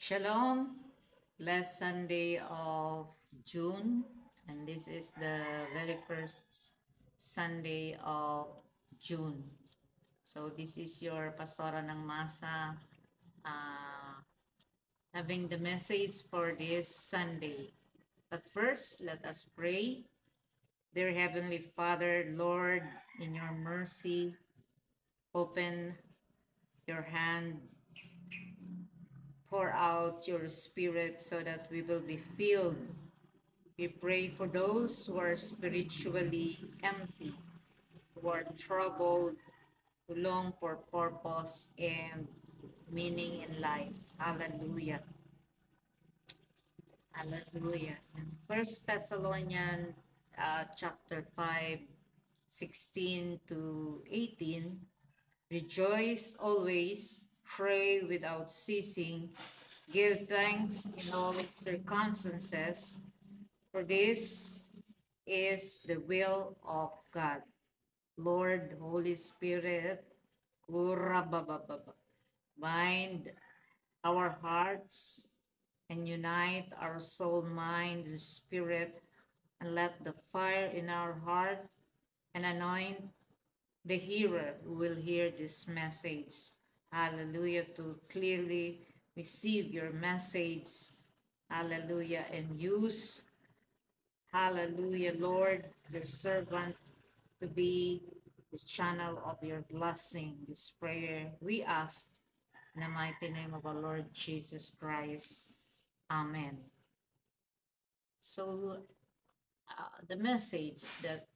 Shalom, last Sunday of June, and this is the very first Sunday of June. So this is your Pastora ng Masa uh, having the message for this Sunday. But first, let us pray. Dear Heavenly Father, Lord, in your mercy, open your hand, pour out your spirit so that we will be filled. We pray for those who are spiritually empty, who are troubled, who long for purpose and meaning in life. Hallelujah. Hallelujah. First Thessalonians chapter 5, 16 to 18. Rejoice always, pray without ceasing, give thanks in all circumstances, for this is the will of God. Lord, Holy Spirit, bind our hearts and unite our soul, mind, and spirit, and let the fire in our heart and anoint the hearer who will hear this message. Hallelujah, to clearly receive your message. Hallelujah, and use, hallelujah, Lord, your servant to be the channel of your blessing. This prayer we ask in the mighty name of our Lord Jesus Christ. Amen. So, the message that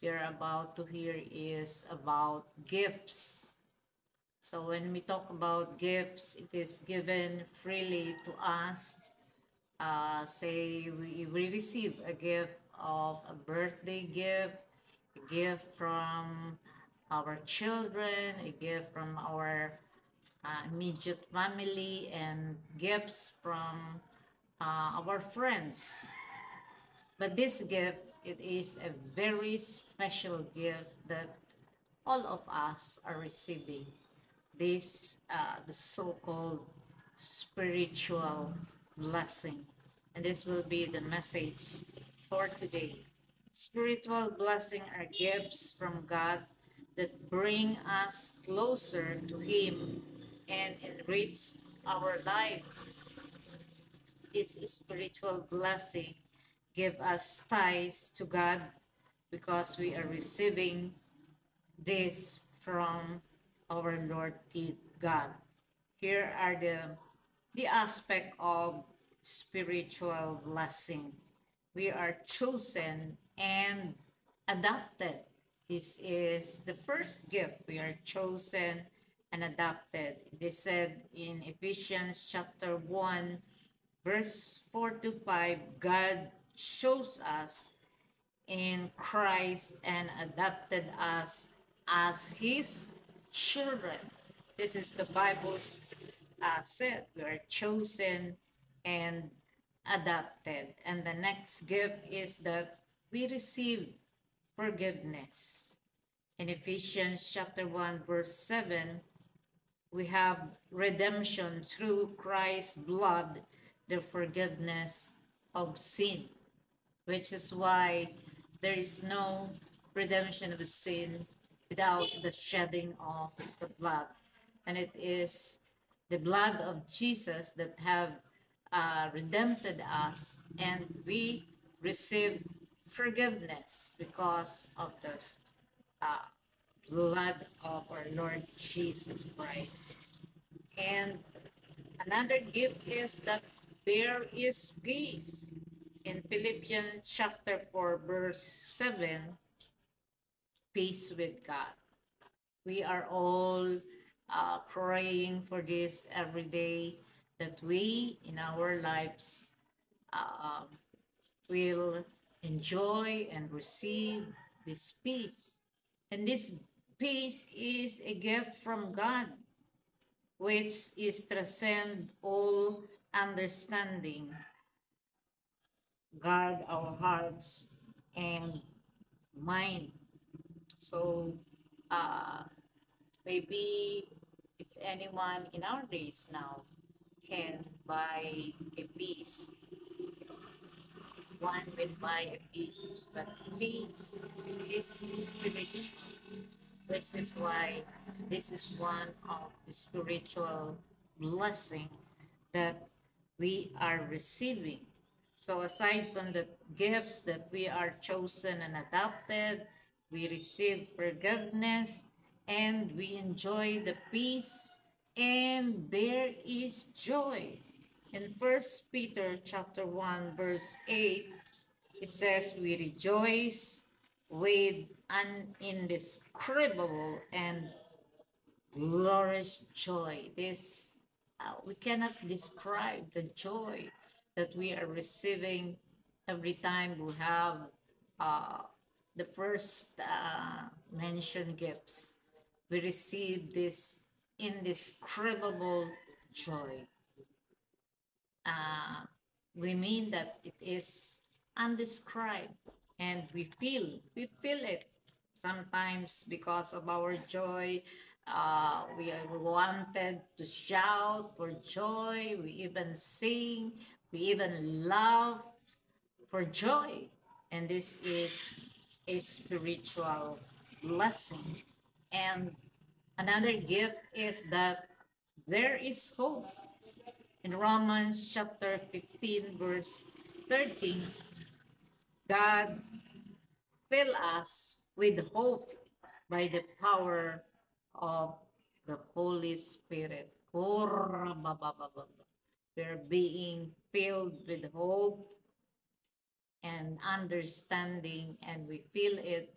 you're about to hear is about gifts. So, when we talk about gifts, it is given freely to us. Say we receive a gift of a birthday gift, a gift from our children, a gift from our immediate family, and gifts from our friends. But this gift, it is a very special gift that all of us are receiving. This, the so-called spiritual blessing. And this will be the message for today. Spiritual blessing are gifts from God that bring us closer to Him and enrich our lives. This spiritual blessing give us ties to God because we are receiving this from our Lord God. Here are the aspect of spiritual blessing. We are chosen and adopted. This is the first gift. We are chosen and adopted. It is said in Ephesians chapter 1, verse 4 to 5, God shows us in Christ and adopted us as His children. This is the Bible's said. We are chosen and adopted. And the next gift is that we receive forgiveness. In Ephesians chapter 1, verse 7, we have redemption through Christ's blood, the forgiveness of sin, which is why there is no redemption of sin without the shedding of the blood. And it is the blood of Jesus that have redempted us, and we receive forgiveness because of the uh, blood of our Lord Jesus Christ. And another gift is that there is peace. In Philippians chapter 4, verse 7, peace with God. We are all praying for this every day, that we in our lives uh, will enjoy and receive this peace. And this peace is a gift from God, which is transcend all understanding. Guard our hearts and mind. So maybe if anyone in our days now can buy a peace. One will buy a peace, but peace is spiritual, which is why this is one of the spiritual blessing that we are receiving. So aside from the gifts that we are chosen and adopted, we receive forgiveness and we enjoy the peace and there is joy. In First Peter chapter 1 verse 8, it says we rejoice with an indescribable and glorious joy. This we cannot describe the joy that we are receiving every time we have uh, the first mentioned gifts. We receive this indescribable joy. Uh, we mean that it is undescribed and we feel it sometimes because of our joy. We wanted to shout for joy, we even sing, we even laugh for joy, and this is a spiritual blessing. And another gift is that there is hope. In Romans chapter 15 verse 13, God fill us with hope by the power of the Holy Spirit. We're being filled with hope and understanding, and we feel it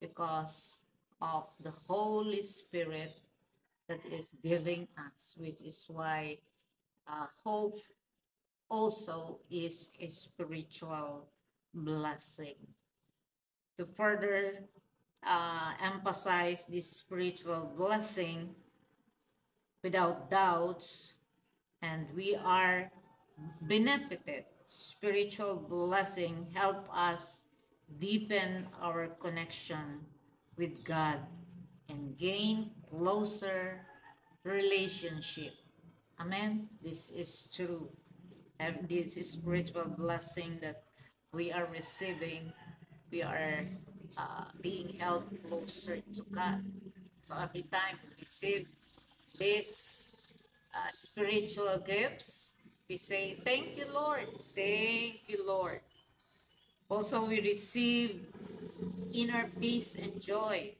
because of the Holy Spirit that is giving us, which is why hope also is a spiritual blessing. To further emphasize this spiritual blessing without doubts, and we are benefited. Spiritual blessing help us deepen our connection with God and gain closer relationship. Amen. This is true. And this is spiritual blessing that we are receiving. We are being held closer to God. So every time we receive these spiritual gifts, we say, "Thank you, Lord. Thank you, Lord." Also, we receive inner peace and joy.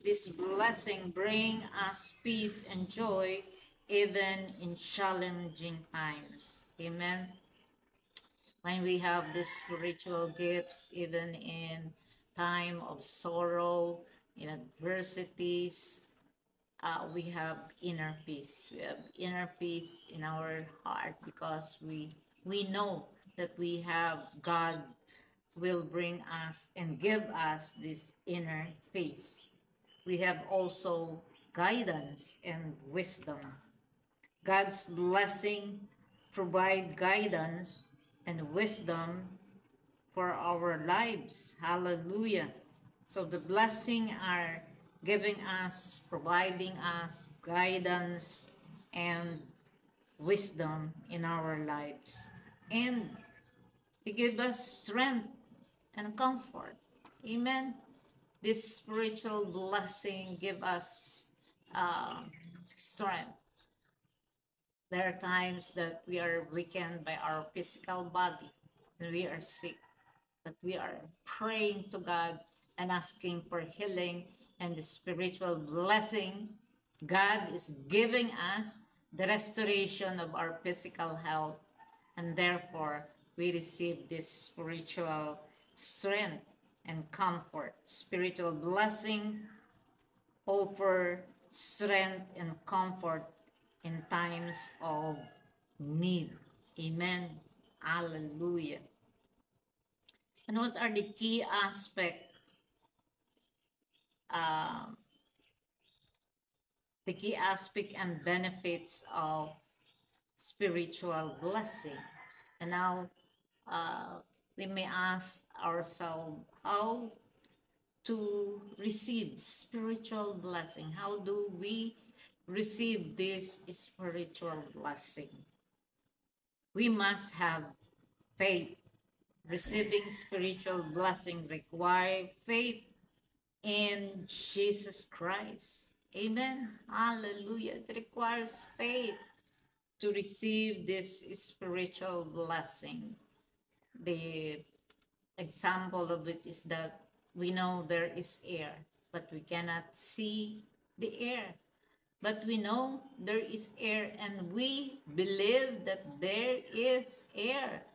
This blessing bring us peace and joy even in challenging times. Amen. When we have these spiritual gifts, even in time of sorrow, in adversities, we have inner peace. We have inner peace in our heart because we know that we have God will bring us and give us this inner peace. We have also guidance and wisdom. God's blessing provide guidance and wisdom for our lives. Hallelujah. So the blessing are giving us, providing us guidance and wisdom in our lives. And to give us strength and comfort. Amen. This spiritual blessing give us strength. There are times that we are weakened by our physical body and we are sick, but we are praying to God and asking for healing and the spiritual blessing. God is giving us the restoration of our physical health, and therefore we receive this spiritual strength and comfort. Spiritual blessing offer strength and comfort in times of need. Amen. Hallelujah. And what are the key uh, aspect and benefits of spiritual blessing? And now we may ask ourselves how to receive spiritual blessing. How do we receive this spiritual blessing? we must have faith. Receiving spiritual blessing require faith in Jesus Christ. Amen. Hallelujah. It requires faith to receive this spiritual blessing. The example of it is that we know there is air, but we cannot see the air. But we know there is air, and we believe that there is air.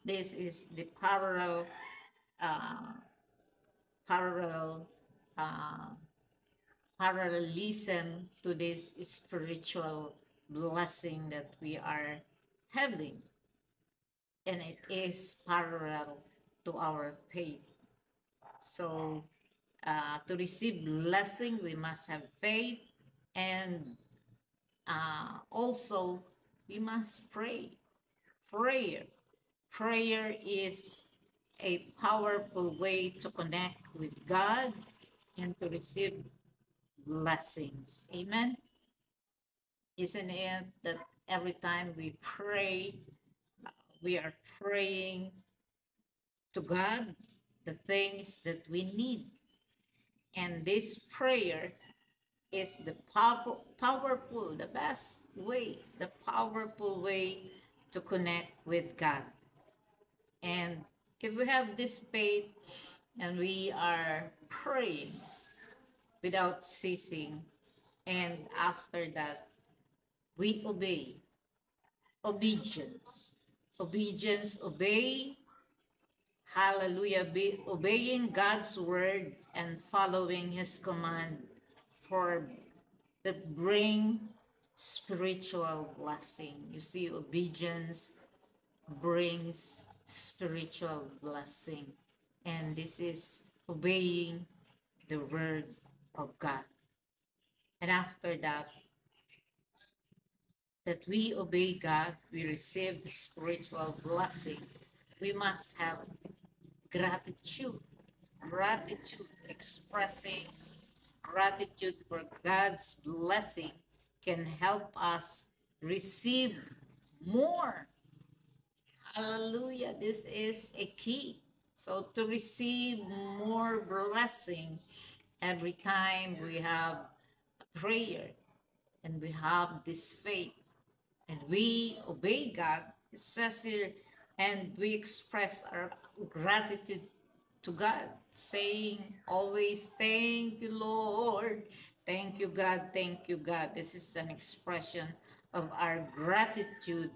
This is the uh, parallel uh, parallelism to this spiritual blessing that we are having, and it is parallel to our faith. So to receive blessing, we must have faith, and also we must pray. Prayer is a powerful way to connect with God and to receive blessings. Amen. Isn't it that every time we pray, we are praying to God the things that we need? And this prayer is the powerful, the best way, the powerful way to connect with God. And if we have this faith and we are praying without ceasing, and after that, we obey. Obedience. Obedience, obey. Hallelujah. Obeying God's word and following his command for that bring spiritual blessing. You see, obedience brings spiritual blessing. And this is obeying the word of God. And after that we obey God, we receive the spiritual blessing. We must have gratitude. Gratitude, expressing gratitude for God's blessing can help us receive more. Hallelujah. This is a key. So to receive more blessing, every time we have a prayer and we have this faith and we obey God, it says here, and we express our gratitude to God, saying always, thank you, Lord. Thank you, God. Thank you, God. This is an expression of our gratitude.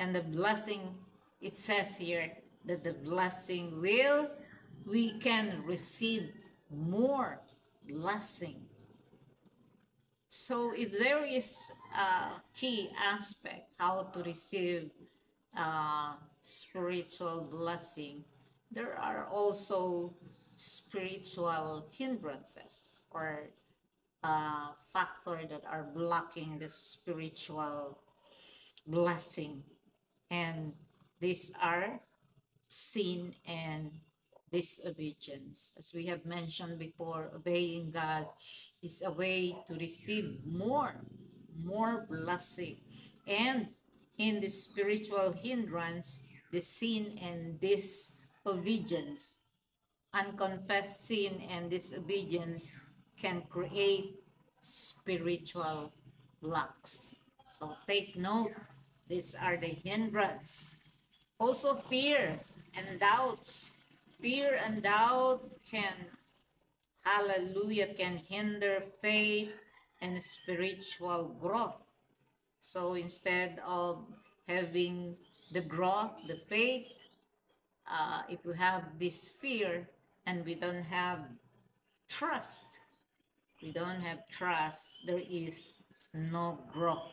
And the blessing, it says here that the blessing we can receive more blessing. So if there is a key aspect how to receive spiritual blessing, there are also spiritual hindrances or factors that are blocking the spiritual blessing. And these are sin and disobedience. As we have mentioned before, obeying God is a way to receive more blessing. And in the spiritual hindrance, the sin and disobedience, unconfessed sin and disobedience can create spiritual blocks. So take note, these are the hindrance. Also fear and doubts. Fear and doubt can, hallelujah, can hinder faith and spiritual growth. So instead of having the growth, the faith, if we have this fear and we don't have trust, there is no growth.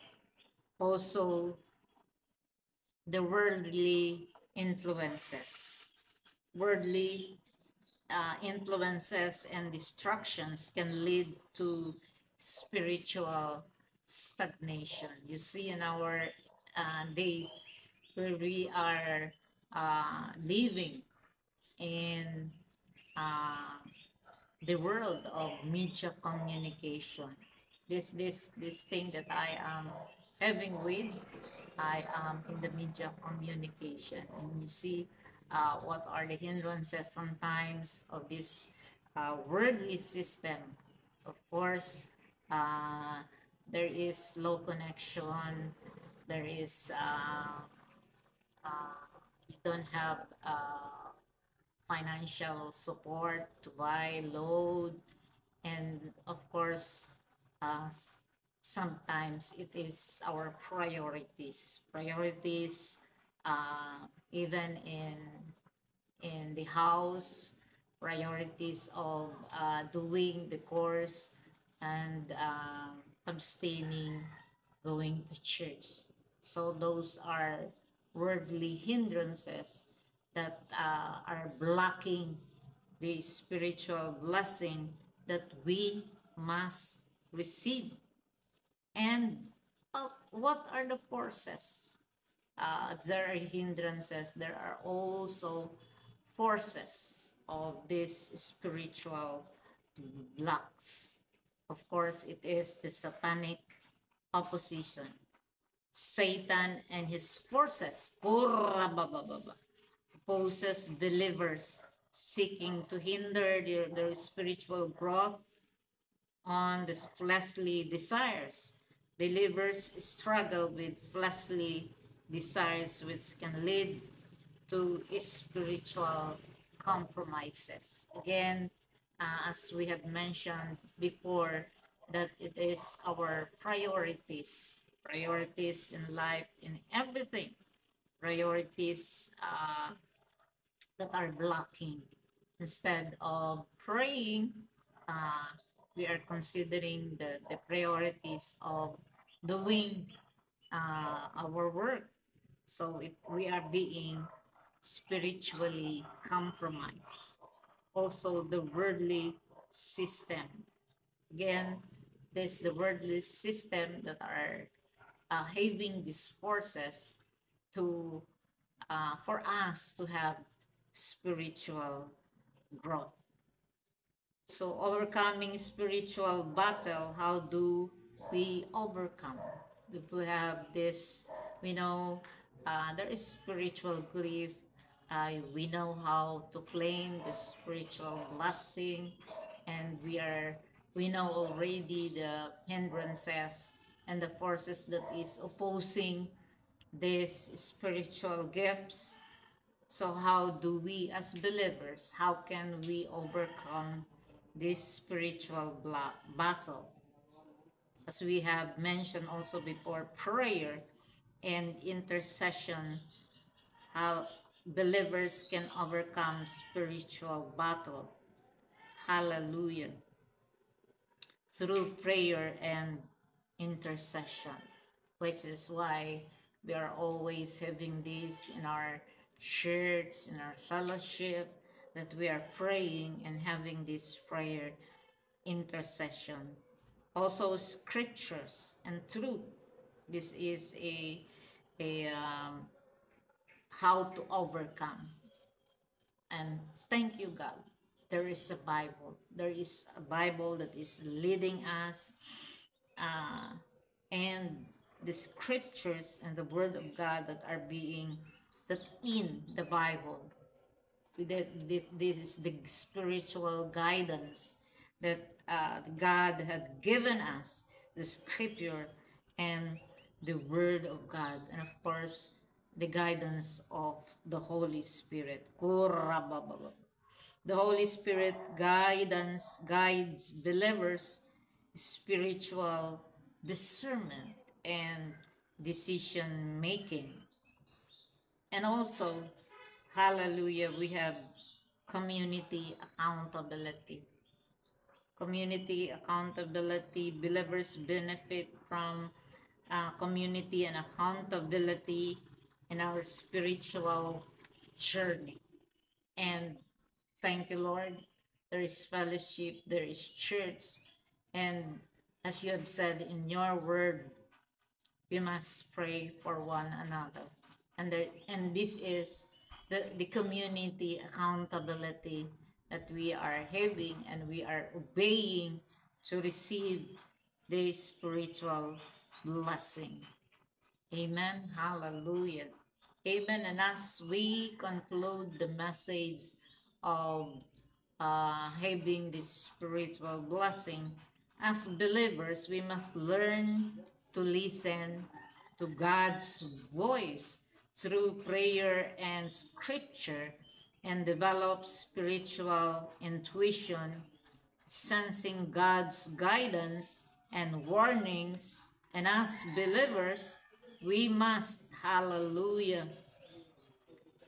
Also, the worldly influences. Worldly influences and distractions can lead to spiritual stagnation. You see, in our days where we are living in the world of media communication, this thing that I am having with, I am in the media communication, and you see what are the hindrances sometimes of this worldly system. Of course, uh, there is low connection, there is uh, you don't have financial support to buy load, and of course uh, sometimes it is our priorities even in the house, priorities of doing the course, and abstaining going to church. So those are worldly hindrances that are blocking the spiritual blessing that we must receive. And what are the forces? There are hindrances, there are also forces of these spiritual blocks. Of course, it is the satanic opposition. Satan and his forces opposes believers seeking to hinder their spiritual growth on the fleshly desires. Believers struggle with fleshly desires, which can lead to spiritual compromises. Again, as we have mentioned before, that it is our priorities in life, in everything, priorities that are blocking. Instead of praying, uh, we are considering the priorities of doing our work. So if we are being spiritually compromised, also the worldly system. Again, this the worldly system that are having these forces to for us to have spiritual growth. So overcoming spiritual battle, how do we overcome? Do we have this, we know there is spiritual belief. We know how to claim the spiritual blessing, and we know already the hindrances and the forces that is opposing these spiritual gifts. So how do we as believers, how can we overcome this spiritual battle? As we have mentioned also before, prayer and intercession, how believers can overcome spiritual battle. Hallelujah. Through prayer and intercession, which is why we are always having this in our church, in our fellowship, that we are praying and having this prayer intercession. Also, scriptures and truth. This is a how to overcome. And thank you, God. There is a Bible. There is a Bible that is leading us, uh, and the scriptures and the Word of God that are being that in the Bible. This is the spiritual guidance that God had given us, the scripture and the Word of God, and of course, the guidance of the Holy Spirit. The Holy Spirit guides believers' spiritual discernment and decision making. And also, hallelujah, we have community accountability. Community accountability, believers benefit from community and accountability in our spiritual journey. And thank you, Lord, there is fellowship, there is church, and as you have said in your word, we must pray for one another. And this is the community accountability that we are having, and we are obeying to receive this spiritual blessing. Amen. Hallelujah. Amen. And as we conclude the message of having this spiritual blessing, as believers, we must learn to listen to God's voice through prayer and scripture and develop spiritual intuition, sensing God's guidance and warnings. And as believers, we must, hallelujah,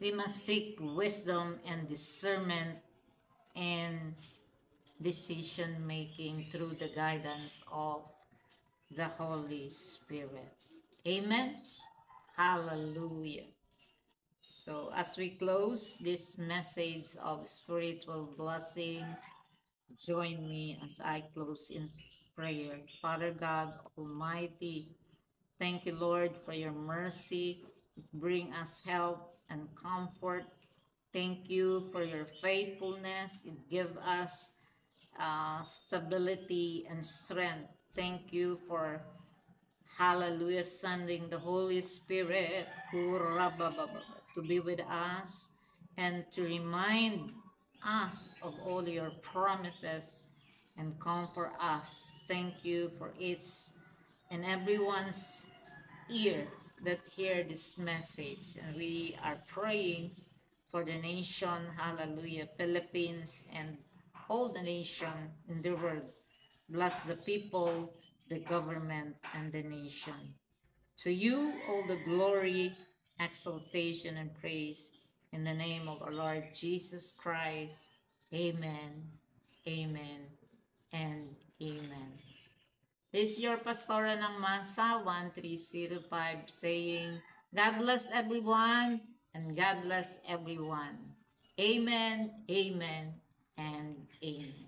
we must seek wisdom and discernment and decision making through the guidance of the Holy Spirit. Amen. Hallelujah. So as we close this message of spiritual blessing, join me as I close in prayer. Father God Almighty, thank you, Lord, for your mercy. Bring us help and comfort. Thank you for your faithfulness. It give us stability and strength. Thank you for, hallelujah, sending the Holy Spirit to be with us and to remind us of all your promises and comfort us. Thank you for each and everyone's ear that hear this message. And we are praying for the nation, hallelujah, Philippines, and all the nation in the world. Bless the people, the government, and the nation. To you all the glory, exaltation, and praise in the name of our Lord Jesus Christ. Amen, amen, and amen. This is your Pastora ng Masa 1305 saying, God bless everyone and God bless everyone. Amen, amen, and amen.